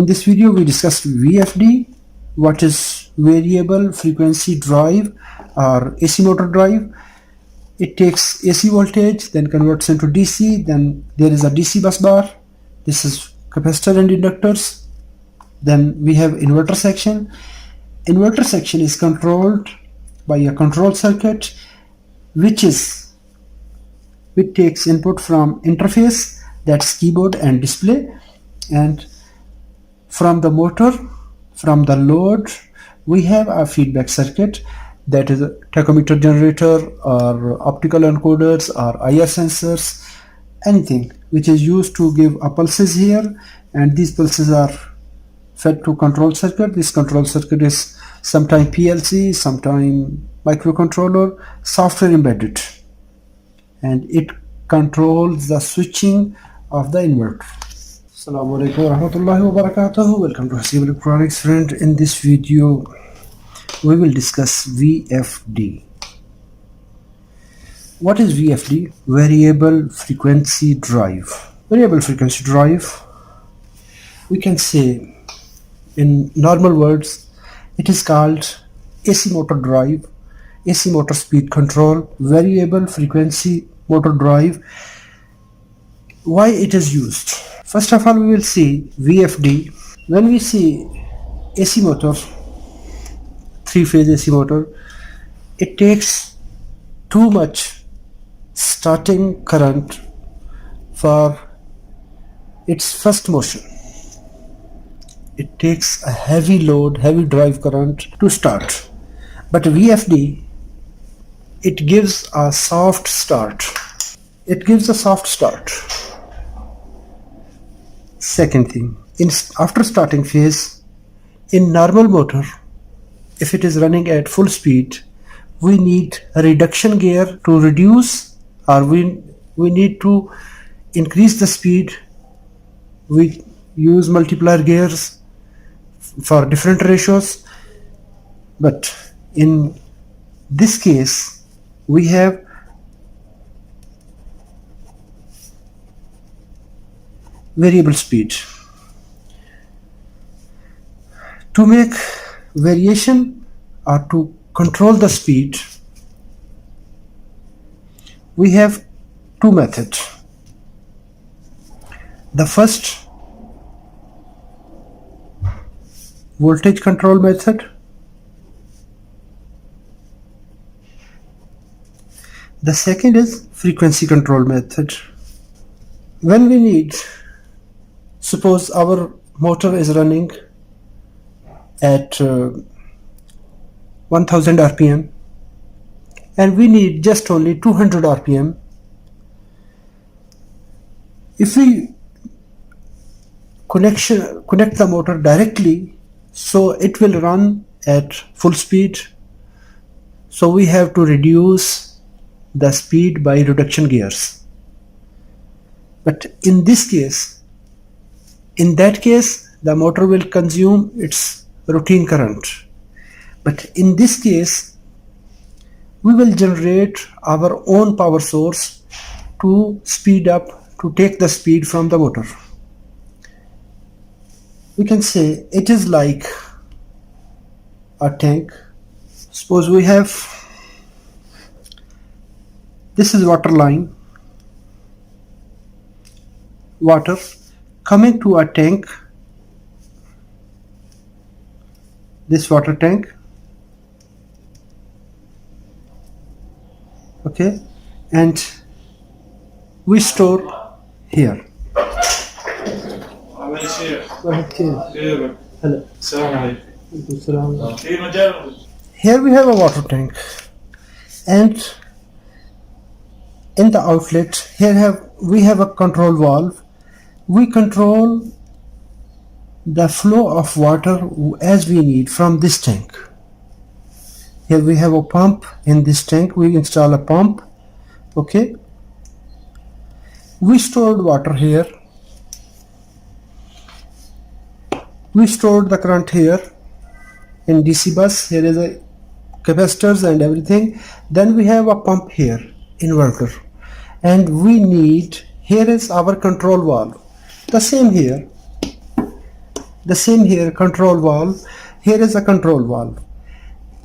In this video we discussed VFD, what is variable frequency drive or AC motor drive. It takes AC voltage, then converts into DC, then there is a DC bus bar. This is capacitor and inductors. Then we have inverter section. Inverter section is controlled by a control circuit which takes input from interface, that's keyboard and display, and from the motor, from the load, we have a feedback circuit, that is a tachometer generator or optical encoders or IR sensors, anything which is used to give a pulses here, and these pulses are fed to control circuit. This control circuit is sometime PLC, sometime microcontroller, software embedded, and it controls the switching of the inverter. Assalamu alaikum warahmatullahi wabarakatuh. Welcome to Hasib Electronics. Friend, in this video we will discuss VFD. What is VFD? Variable frequency drive. Variable frequency drive, we can say in normal words, it is called AC motor drive, AC motor speed control, variable frequency motor drive. Why it is used? First of all, we will see VFD. When we see AC motor, three-phase AC motor, it takes too much starting current for its first motion. It takes a heavy load, heavy drive current to start. But VFD, it gives a soft start. It gives a soft start. Second thing, after starting phase, in normal motor, if it is running at full speed, we need a reduction gear to reduce, or we need to increase the speed. We use multiplier gears for different ratios, but in this case we have variable speed. To make variation or to control the speed, we have two methods. The first, voltage control method. The second is frequency control method. When we need, suppose our motor is running at 1000 RPM and we need just only 200 RPM. If we connect the motor directly, so it will run at full speed, so we have to reduce the speed by reduction gears. But in this case, in that case, the motor will consume its routine current. But in this case, we will generate our own power source to speed up, to take the speed from the motor. We can say it is like a tank. Suppose we have, this is water line, water coming to a tank, this water tank, okay, and we store here. Hello. Here we have a water tank, and in the outlet here we have a control valve. We control the flow of water as we need from this tank. Here we have a pump. In this tank we install a pump, okay. We stored water here, we stored the current here in DC bus. Here is a capacitors and everything. Then we have a pump here, inverter, and we need, here is our control valve. The same here, The same here, control valve. Here is a control valve.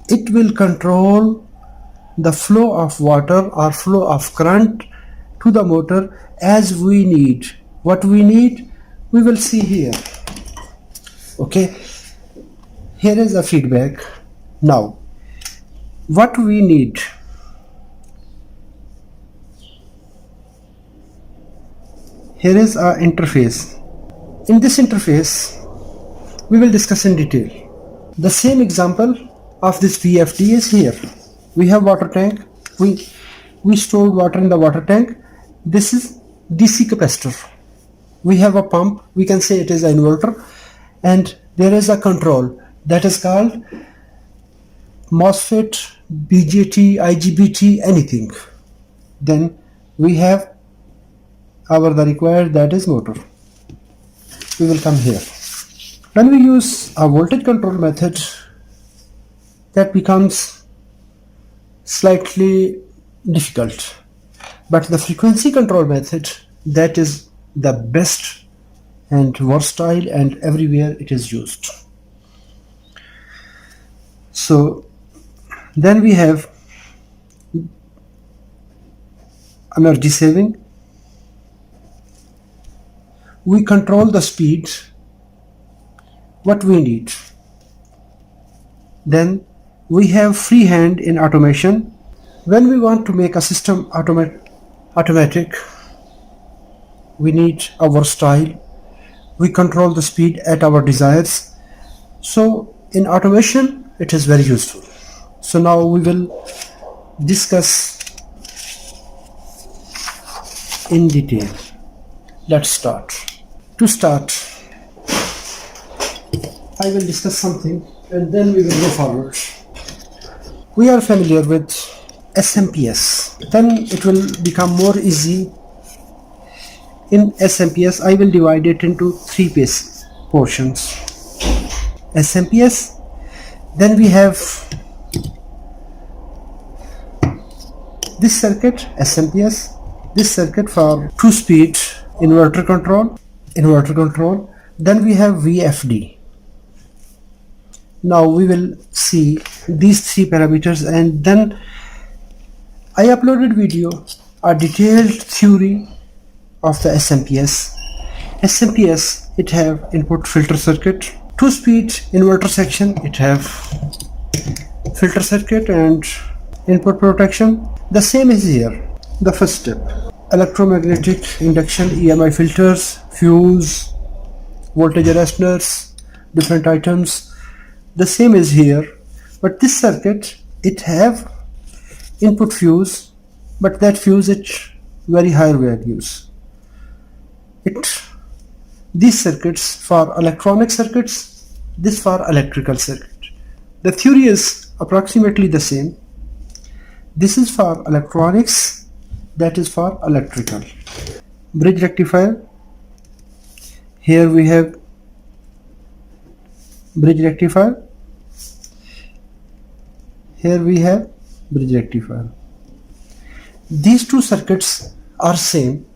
It will control the flow of water or flow of current to the motor as we need. What we need, we will see here. Okay, here is a feedback. Now, what we need, here is our interface. In this interface, we will discuss in detail. The same example of this VFD is here. We have water tank. We stored water in the water tank. This is DC capacitor. We have a pump. We can say it is an inverter, and there is a control that is called MOSFET, BJT, IGBT, anything. Then we have the required, that is motor. We will come here. When we use a voltage control method, that becomes slightly difficult, but the frequency control method, that is the best and versatile, and everywhere it is used. So then we have energy saving. We control the speed what we need. Then we have freehand in automation. When we want to make a system automatic, we need a versatile. We control the speed at our desires. So in automation, it is very useful. So now we will discuss in detail. Let's start. To start, I will discuss something and then we will go forward. We are familiar with SMPS. Then it will become more easy. In SMPS, I will divide it into three portions. SMPS, then we have this circuit, SMPS, this circuit for two-speed inverter control. Then we have VFD. Now we will see these three parameters, and then I uploaded video, a detailed theory of the SMPS. SMPS, it have input filter circuit. Two-speed inverter section, it have filter circuit and input protection. The same is here. The first step, electromagnetic induction, EMI filters, fuse, voltage arresters, different items. The same is here, but this circuit, it have input fuse, but that fuse it very high values. These circuits for electronic circuits, this for electrical circuit. The theory is approximately the same. This is for electronics, that is for electrical. Bridge rectifier. Here we have bridge rectifier. Here we have bridge rectifier. These two circuits are same.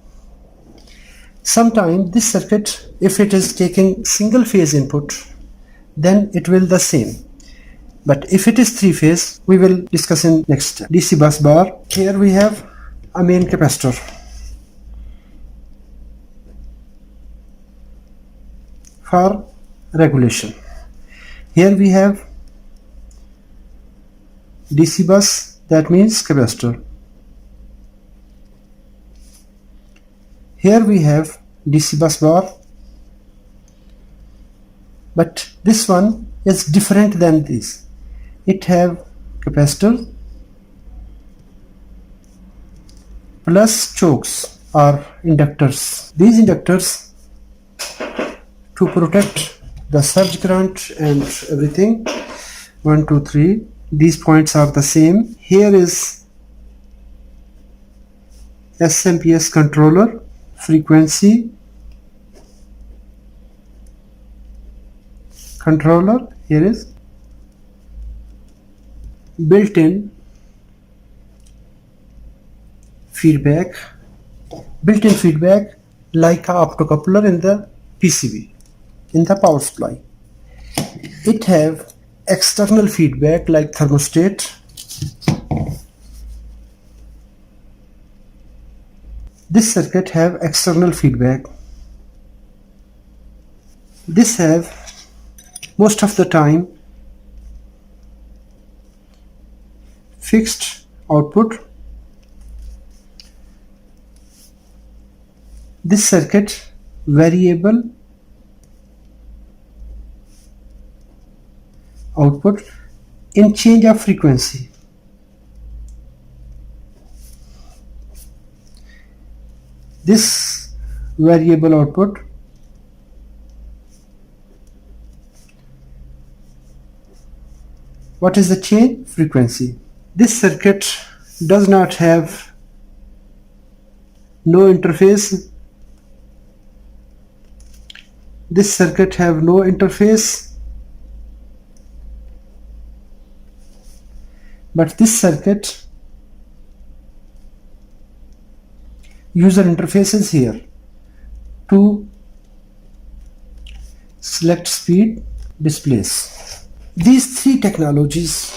Sometimes this circuit, if it is taking single phase input, then it will the same. But if it is three phase, we will discuss in next step. DC bus bar. Here we have a main capacitor. For regulation. Here we have DC bus, that means capacitor. Here we have DC bus bar, but this one is different than this. It have capacitor plus chokes or inductors. These inductors to protect the surge current and everything. 1, 2, 3. These points are the same. Here is SMPS controller, frequency controller. Here is built-in feedback, like a optocoupler in the PCB. in the power supply. It have external feedback like thermostat. This circuit have external feedback. This have most of the time fixed output. This circuit variable output in change of frequency. This variable output what is the change? Frequency. This circuit does not have no interface. This circuit have no interface, but this circuit user interface is here to select speed displays. These three technologies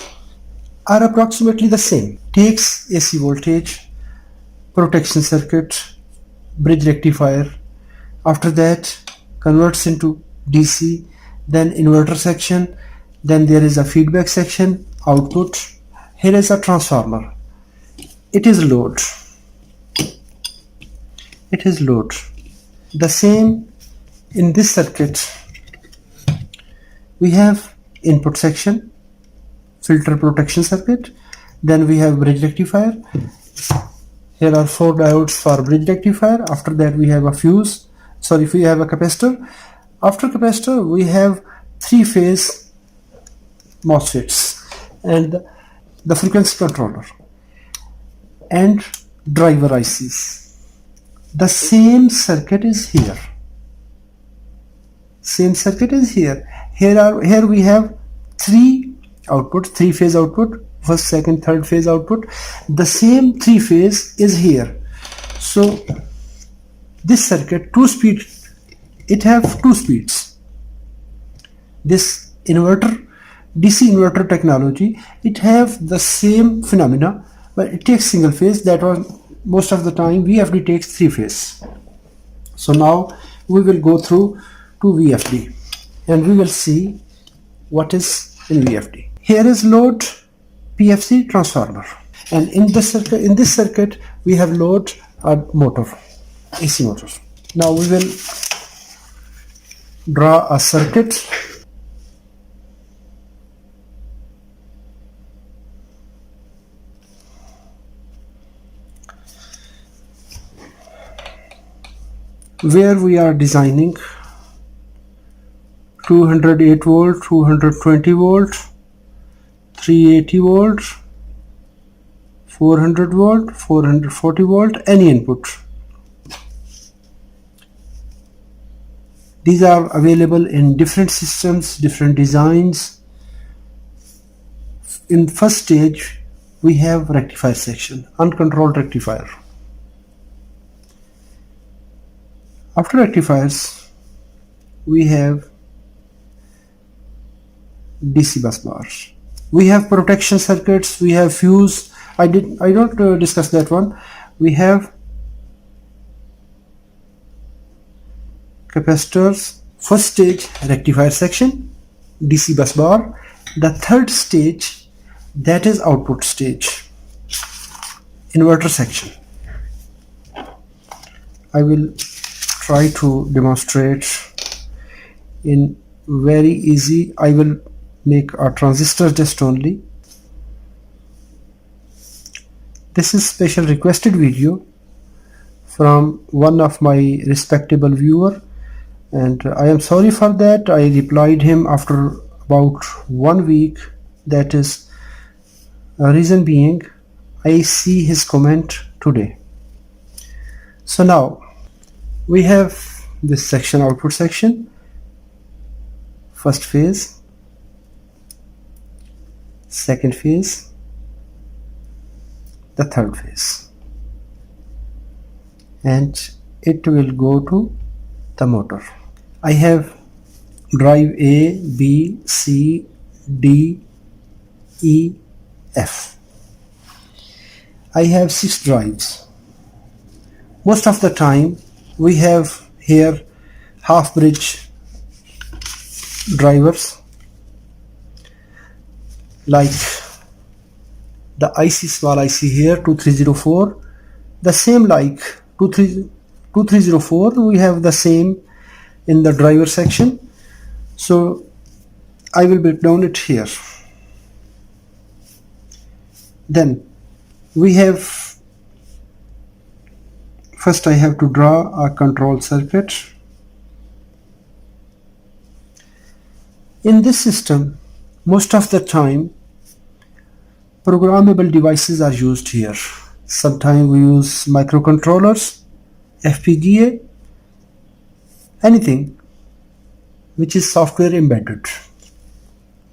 are approximately the same. Takes AC voltage, protection circuit, bridge rectifier. After that converts into DC, then inverter section, then there is a feedback section, output. Here is a transformer. It is load. It is load. The same in this circuit. We have input section, filter protection circuit, then we have bridge rectifier. Here are 4 diodes for bridge rectifier. After that we have a fuse, we have a capacitor. After capacitor we have 3-phase MOSFETs and the frequency controller and driver ICs. The same circuit is here. Same circuit is here. Here we have 3-phase output, first, second, third phase output. The same 3-phase is here. So this circuit, 2-speed, it have 2 speeds. This inverter, DC inverter technology, it have the same phenomena, but it takes single phase. That was most of the time. VFD takes 3-phase. So now we will go through to VFD and we will see what is in VFD. Here is load, PFC, transformer, and in this circuit we have load, a motor, AC motor. Now we will draw a circuit. Where we are designing 208 volt, 220 volt, 380 volt, 400 volt, 440 volt, any input. These are available in different systems, different designs. In first stage we have rectifier section, uncontrolled rectifier. After rectifiers we have DC bus bars. We have protection circuits, we have fuse. I don't discuss that one. We have capacitors. First stage rectifier section, DC bus bar. The third stage, that is output stage, inverter section. I will try to demonstrate in very easy. I will make a transistor test only. This is special requested video from one of my respectable viewer, and I am sorry for that. I replied him after about 1 week. That is reason being I see his comment today. So now we have this section, output section, first phase, second phase, the third phase, and it will go to the motor. I have drive A, B, C, D, E, F. I have 6 drives. Most of the time we have here half bridge drivers like the IC, small IC here 2304, the same like 2304 we have the same in the driver section. So I will break down it here. Then we have, first I have to draw a control circuit. In this system, most of the time programmable devices are used here. Sometimes we use microcontrollers, FPGA, anything which is software embedded.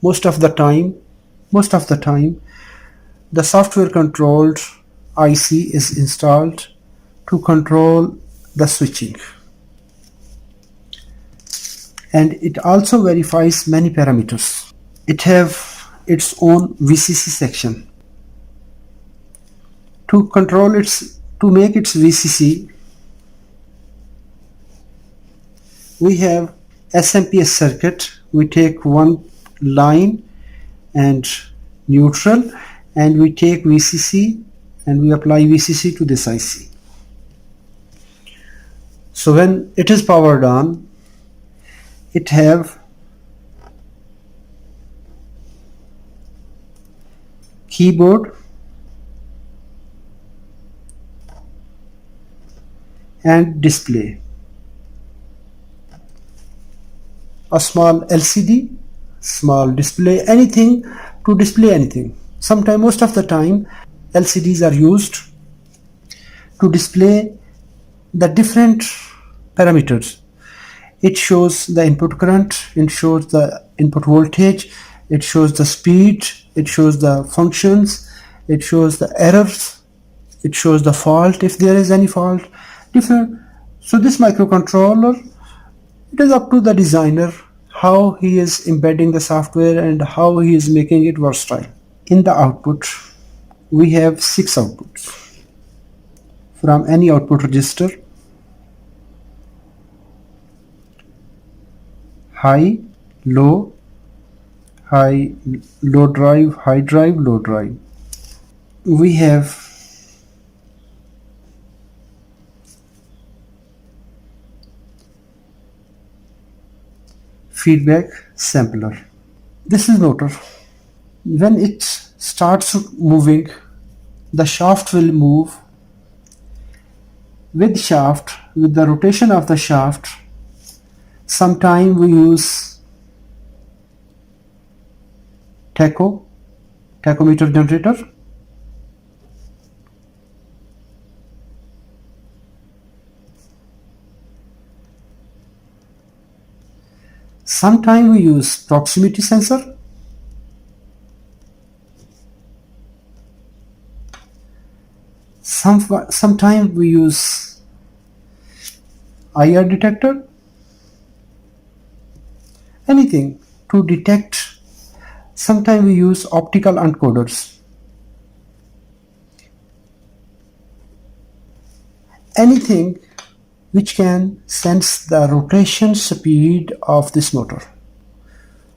Most of the time the software controlled IC is installed to control the switching, and it also verifies many parameters. It have its own VCC section. To make its VCC, we have SMPS circuit. We take one line and neutral, and we take VCC and we apply VCC to this IC. So when it is powered on, it have keyboard and display, a small LCD, small display, anything to display anything. Sometimes, most of the time, LCDs are used to display the different parameters. It shows the input current, it shows the input voltage, it shows the speed, it shows the functions, it shows the errors, it shows the fault if there is any fault. Different. So this microcontroller, it is up to the designer how he is embedding the software and how he is making it versatile. In the output, we have 6 outputs from any output register: high, low, high, low drive, high drive, low drive. We have feedback sampler. This is motor. When it starts moving, the shaft will move with the rotation of the shaft. Sometimes we use tachometer generator. Sometimes we use proximity sensor. Sometimes we use IR detector. Anything to detect. Sometimes we use optical encoders. Anything which can sense the rotation speed of this motor.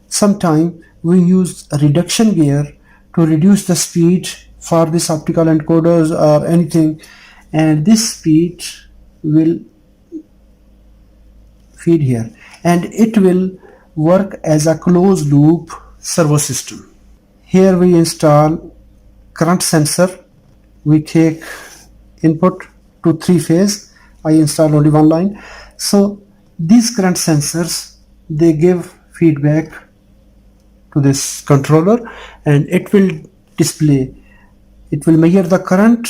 Sometimes we use a reduction gear to reduce the speed for this optical encoders or anything, and this speed will feed here, and it will work as a closed loop servo system. Here we install current sensor. We take input to 3-phase. I install only one line. So these current sensors, they give feedback to this controller, and it will display, it will measure the current,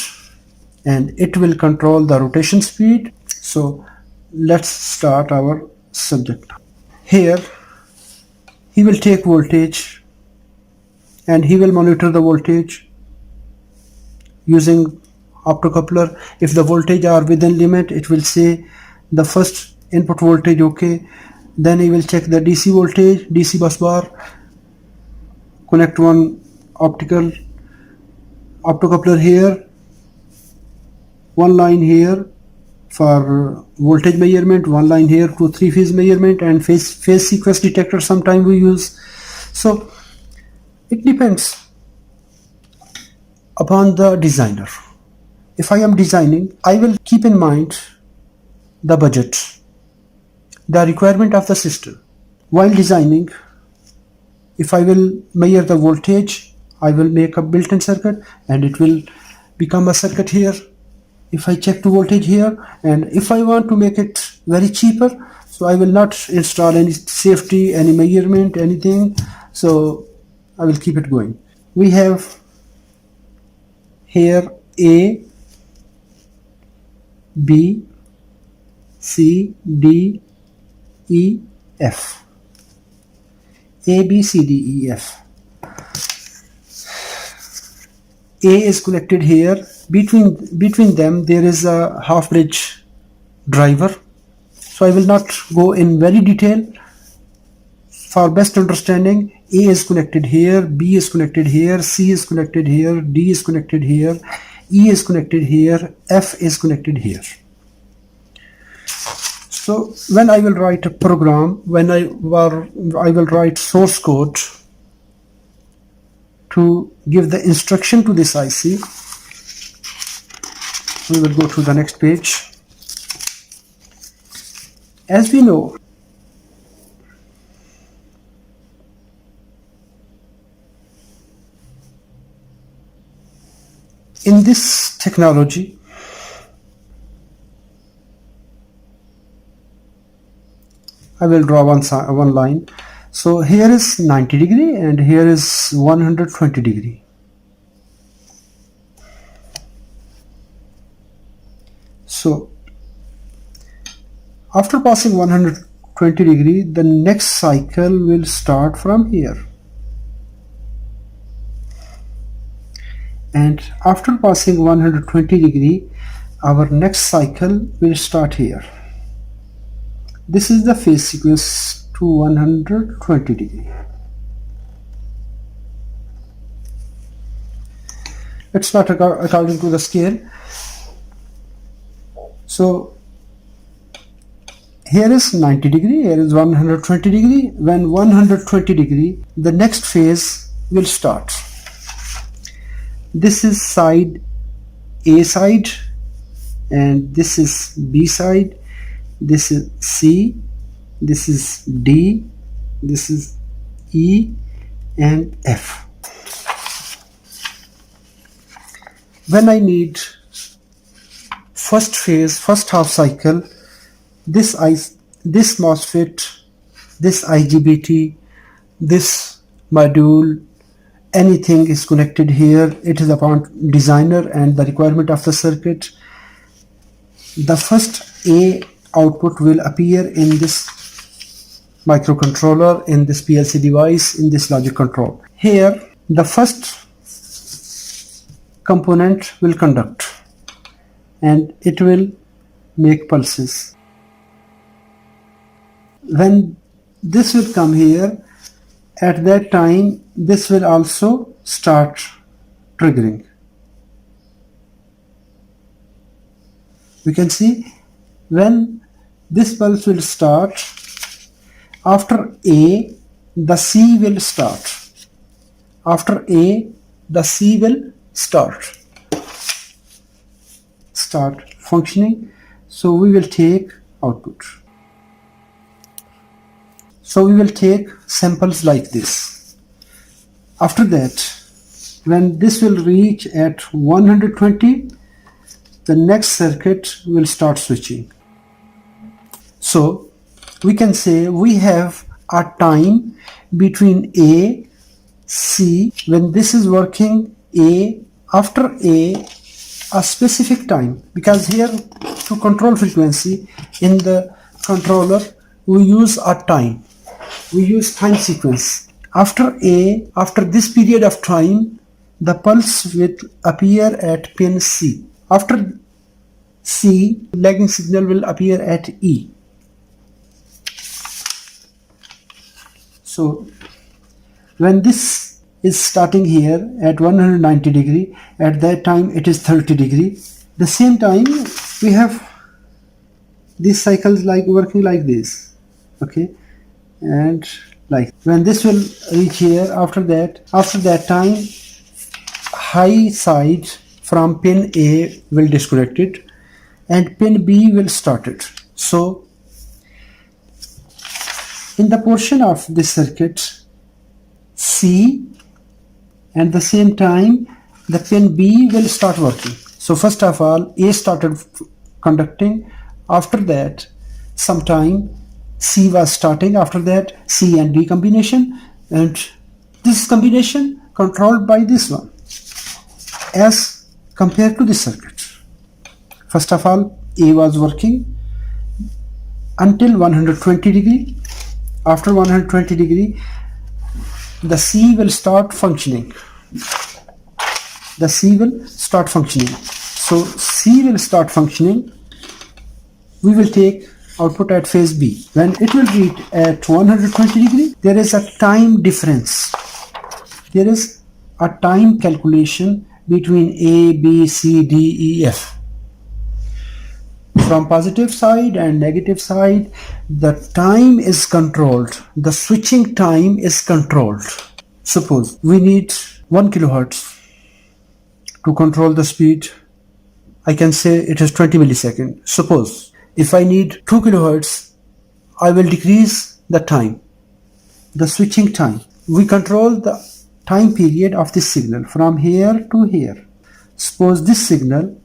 and it will control the rotation speed. So let's start our subject. Here he will take voltage and he will monitor the voltage using optocoupler. If the voltage are within limit, it will say the first input voltage okay, Then I will check the DC voltage, DC bus bar, connect one optocoupler here, one line here for voltage measurement, one line here to three-phase measurement, and phase sequence detector sometime we use. So it depends upon the designer. If I am designing, I will keep in mind the budget, the requirement of the system. While designing, if I will measure the voltage, I will make a built-in circuit and it will become a circuit here. If I check the voltage here, and if I want to make it very cheaper, so I will not install any safety, any measurement, anything. So I will keep it going. We have here A, B, C, D, E, F. A, B, C, D, E, F. A is connected here. Between them there is a half bridge driver. So I will not go in very detail. For best understanding, A is connected here, B is connected here, C is connected here, D is connected here, E is connected here, F is connected here. So when I will write a program, when I will write source code to give the instruction to this IC, we will go to the next page. As we know, in this technology, I will draw one line. So here is 90 degree and here is 120 degree. So after passing 120 degree, the next cycle will start from here. And after passing 120 degree, our next cycle will start here. This is the phase sequence to 120 degree. Let's start according to the scale. So here is 90 degree, here is 120 degree. When 120 degree, the next phase will start. This is side A side, and this is B side, this is C, this is D, this is E and F. When I need first phase, first half cycle, this MOSFET, this IGBT, this module, anything is connected here. It is upon designer and the requirement of the circuit. The first A output will appear in this microcontroller, in this PLC device, in this logic control. Here the first component will conduct and it will make pulses. When this will come here, at that time this will also start triggering. We can see when this pulse will start, after A the C will start. After A the C will start functioning. So we will take output. So we will take samples like this. After that, when this will reach at 120, the next circuit will start switching. So we can say we have a time between A, C, when this is working A, after a specific time, because here to control frequency in the controller we use a time. We use time sequence. After A, after this period of time, the pulse will appear at pin C. After C, lagging signal will appear at E. So when this is starting here at 190 degree, at that time it is 30 degree. The same time we have these cycles like working like this, okay, and like when this will reach here, after that time high side from pin A will disconnect it and pin B will start it. So in the portion of this circuit C, and the same time the pin B will start working. So first of all A started conducting, after that sometime C was starting, after that C and D combination, and this combination controlled by this one as compared to this circuit. First of all A was working until 120 degree. After 120 degree the C will start functioning. The C will start functioning. So C will start functioning. We will take output at phase B. When it will reach at 120 degree, there is a time difference. There is a time calculation between A, B, C, D, E, F. From positive side and negative side, the time is controlled. The switching time is controlled. Suppose we need 1 kilohertz to control the speed. I can say it is 20 milliseconds. Suppose if I need 2 kilohertz, I will decrease the time, the switching time. We control the time period of this signal from here to here. Suppose this signal,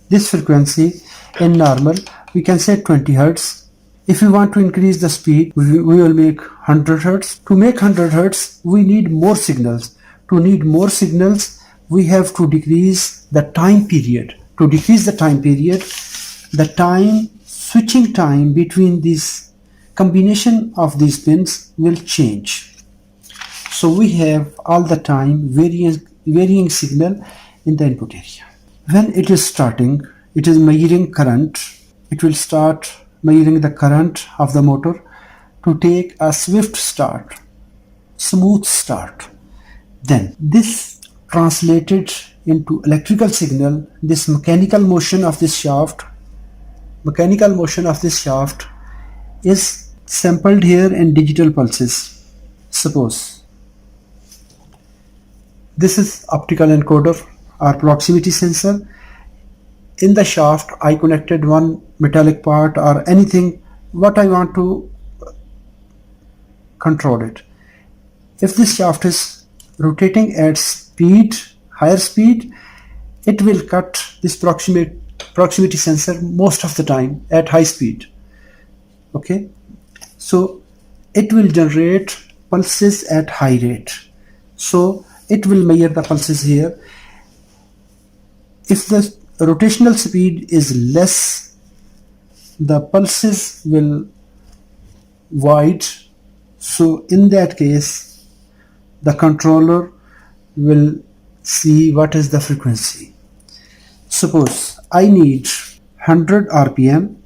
this frequency in normal, we can say 20 hertz. If we want to increase the speed, we will make 100 hertz. To make 100 hertz, we need more signals. To need more signals, we have to decrease the time period. To decrease the time period, the time switching time between this combination of these pins will change. So we have all the time varying signal in the input area. When it is starting, it is measuring current. It will start measuring the current of the motor to take a swift start, smooth start. Then this translated into electrical signal, this mechanical motion of this shaft is sampled here in digital pulses. Suppose this is optical encoder or proximity sensor. In the shaft I connected one metallic part or anything what I want to control it. If this shaft is rotating at speed, higher speed, it will cut this proximity sensor most of the time at high speed. Okay, so it will generate pulses at high rate. So it will measure the pulses here. If the rotational speed is less, the pulses will wide. So in that case, the controller will see what is the frequency. Suppose I need 100 RPM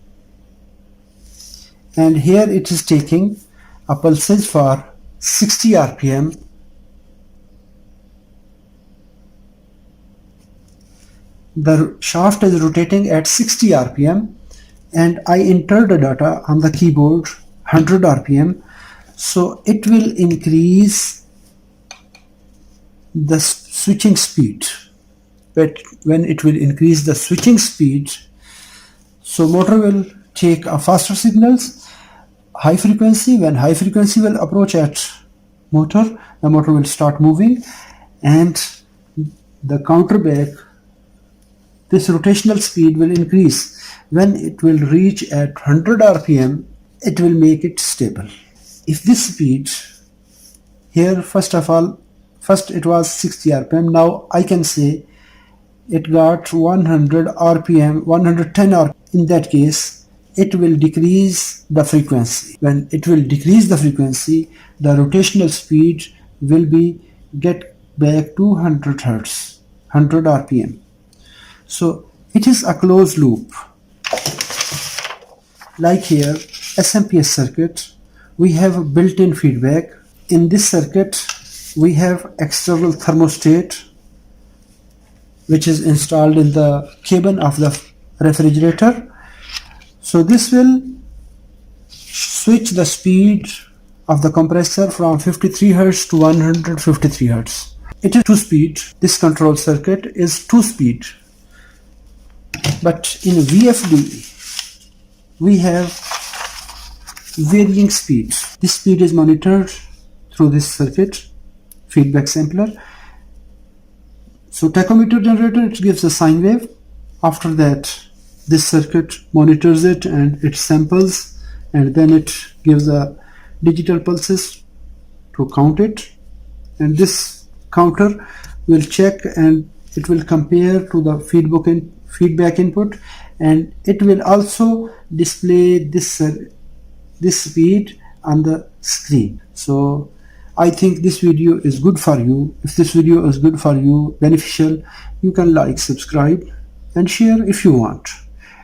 and here it is taking a pulses for 60 RPM. The shaft is rotating at 60 RPM and I entered the data on the keyboard 100 RPM. So it will increase the switching speed. But when it will increase the switching speed, so motor will take a faster signals, high frequency. When high frequency will approach at motor, the motor will start moving and the counter back, this rotational speed will increase. When it will reach at 100 RPM, it will make it stable. If this speed here, first it was 60 RPM, now I can say it got 100 RPM, 110 RPM. In that case, it will decrease the frequency. When it will decrease the frequency, the rotational speed will be get back to 100 Hertz, 100 RPM. So it is a closed loop. Like here, SMPS circuit, we have built-in feedback. In this circuit, we have external thermostat which is installed in the cabin of the refrigerator. So this will switch the speed of the compressor from 53 Hz to 153 Hz. It is 2-speed. This control circuit is 2-speed. But in VFD, we have varying speeds. This speed is monitored through this circuit, feedback sampler. So tachometer generator, it gives a sine wave. After that, this circuit monitors it and it samples, and then it gives a digital pulses to count it. And this counter will check and it will compare to the feedback input, and it will also display this speed on the screen. So I think this video is good for you. If this video is good for you, beneficial, you can like, subscribe and share if you want.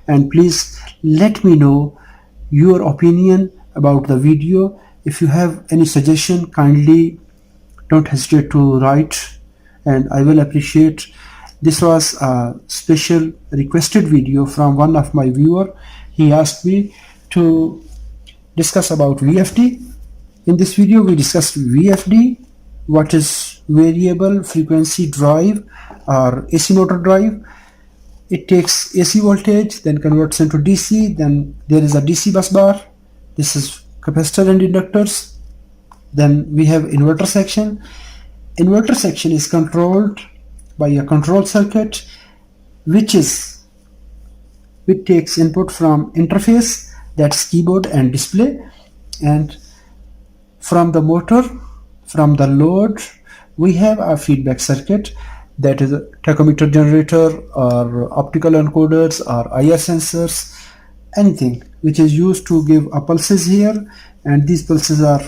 And please let me know your opinion about the video. If you have any suggestion, kindly don't hesitate to write, and I will appreciate. This was a special requested video from one of my viewer. He asked me to discuss about VFD. In this video we discussed VFD, what is variable frequency drive or AC motor drive. It takes AC voltage, then converts into DC, then there is a DC bus bar. This is capacitor and inductors. Then we have inverter section. Inverter section is controlled by a control circuit which takes input from interface, that's keyboard and display, and from the motor, from the load, we have a feedback circuit, that is a tachometer generator or optical encoders or IR sensors, anything which is used to give a pulses here, and these pulses are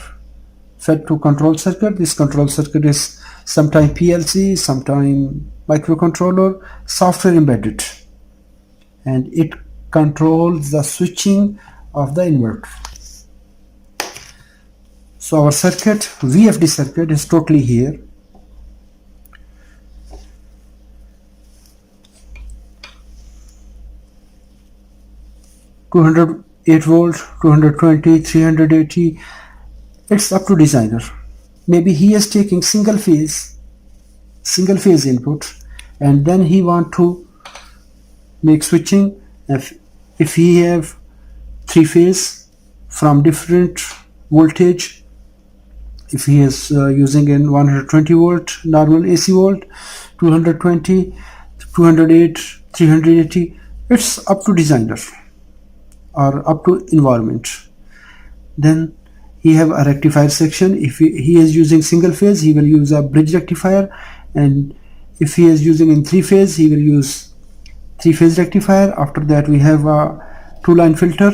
fed to control circuit. This control circuit is sometime PLC, sometime microcontroller, software embedded, and it controls the switching of the inverter. So our circuit, VFD circuit, is totally here. (208 volt, 220, 380). It's up to designer. Maybe he is taking single phase input, and then he want to make switching. If he have 3-phase from different voltage, if he is using in 120 volt normal AC volt, 220, 208, 380, it's up to designer or up to environment. Then he have a rectifier section. If he is using single phase, he will use a bridge rectifier, and if he is using in 3-phase, he will use 3-phase rectifier. After that we have a 2-line filter.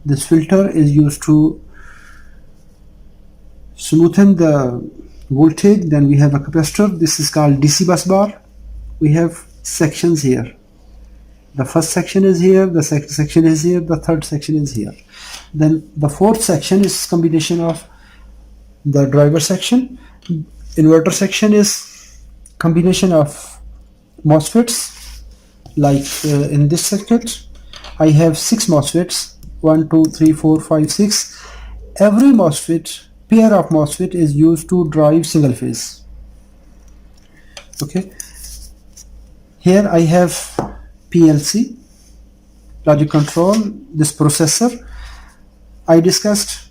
This filter is used to smoothen the voltage. Then we have a capacitor. This is called DC bus bar. We have sections here. The first section is here, the second section is here, the third section is here. Then the fourth section is combination of the driver section. Inverter section is combination of MOSFETs. Like in this circuit, I have 6 MOSFETs, 1, 2, 3, 4, 5, 6. Every MOSFET, pair of MOSFET, is used to drive single phase. Okay. Here I have PLC, logic control, this processor. I discussed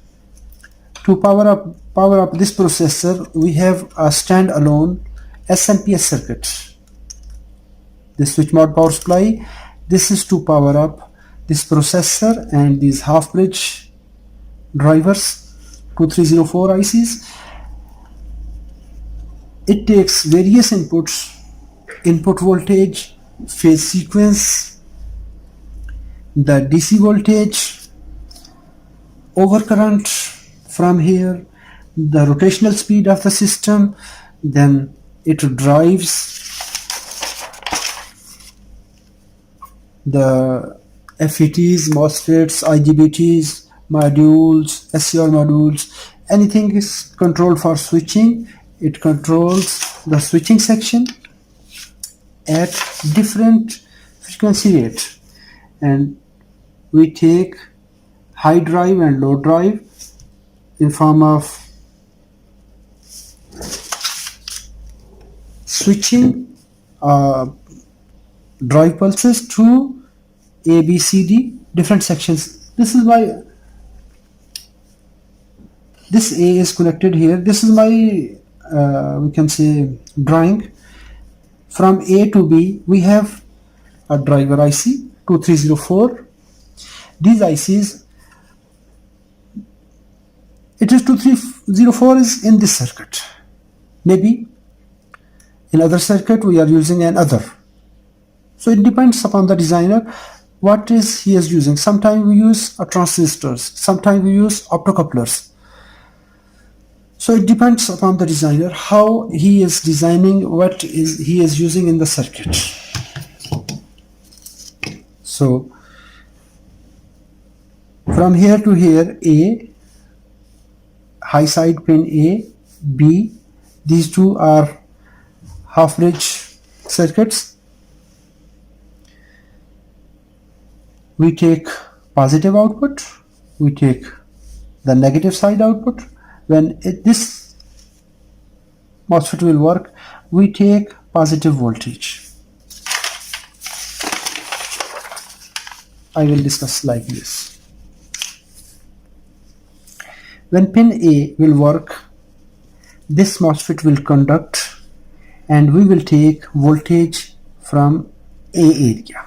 to power up this processor, we have a standalone SMPS circuit. This switch mode power supply, this is to power up this processor and these half bridge drivers, 2304 ICs. It takes various inputs, input voltage, phase sequence, the DC voltage, overcurrent from here, the rotational speed of the system, then it drives the FETs, MOSFETs, IGBTs, modules, SCR modules, anything is controlled for switching. It controls the switching section at different frequency rate, and we take high drive and low drive in form of switching drive pulses to A, B, C, D different sections. This is why this A is connected here. This is my we can say drawing. From A to B we have a driver IC 2304. These ICs, it is 2304 is in this circuit. Maybe in other circuit we are using another. So it depends upon the designer what is he is using. Sometimes we use transistors, sometimes we use optocouplers. So it depends upon the designer how he is designing, what is he is using in the circuit. So from here to here, A, high side pin A, B, these two are half bridge circuits. We take positive output, we take the negative side output. When this MOSFET will work, we take positive voltage. I will discuss like this. When pin A will work, this MOSFET will conduct and we will take voltage from A area.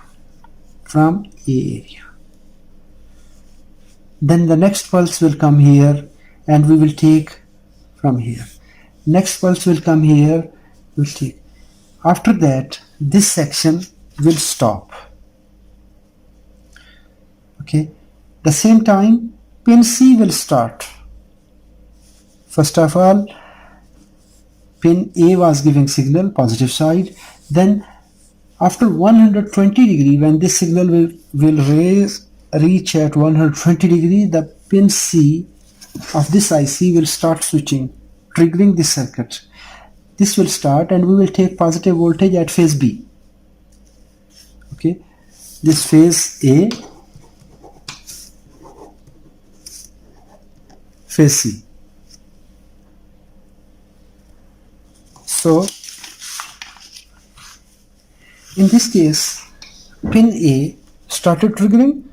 Then the next pulse will come here and we will take from here. Next pulse will come here, we'll take. After that, this section will stop. Okay. The same time, pin C will start. First of all, pin A was giving signal, positive side. Then after 120 degree, when this signal will reach at 120 degree, the pin C of this IC will start switching, triggering this circuit. This will start and we will take positive voltage at phase B. Okay, this phase A, phase C. So in this case, pin A started triggering,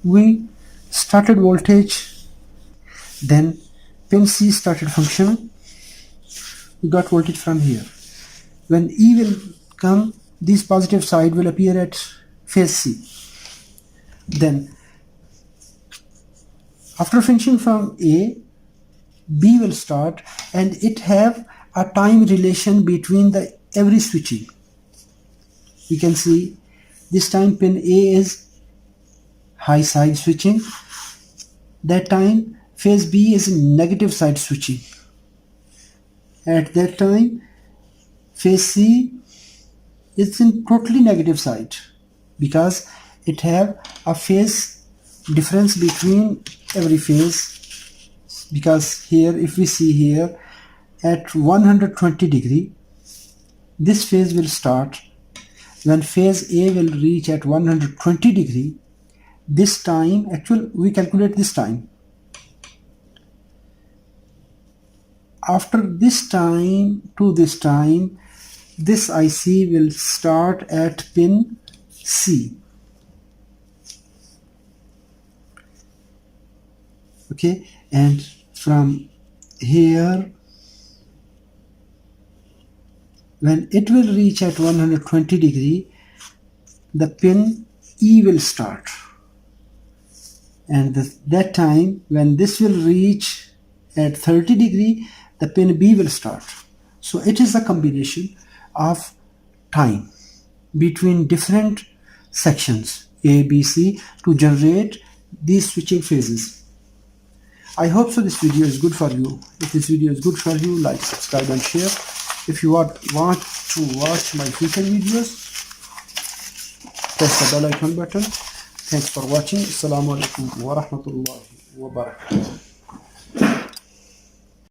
we started voltage. Then pin C started functioning, we got voltage from here. When E will come, this positive side will appear at phase C. Then after finishing from A, B will start and it have a time relation between the every switching. You can see this time pin A is high side switching, that time phase B is negative side switching. At that time, phase C is in totally negative side because it have a phase difference between every phase. Because here, if we see here, at 120 degree, this phase will start. When phase A will reach at 120 degree, this time, actually we calculate this time. After this time to this time, this IC will start at pin C. Okay, and from here, when it will reach at 120 degree, the pin E will start. And that time, when this will reach at 30 degree, the pin B will start. So it is a combination of time between different sections A, B, C to generate these switching phases. I hope so this video is good for you. If this video is good for you, like, subscribe and share. If you want to watch my future videos, press the bell icon button. Thanks for watching. Assalamu alaikum wa rahmatullahi wa barakatuh.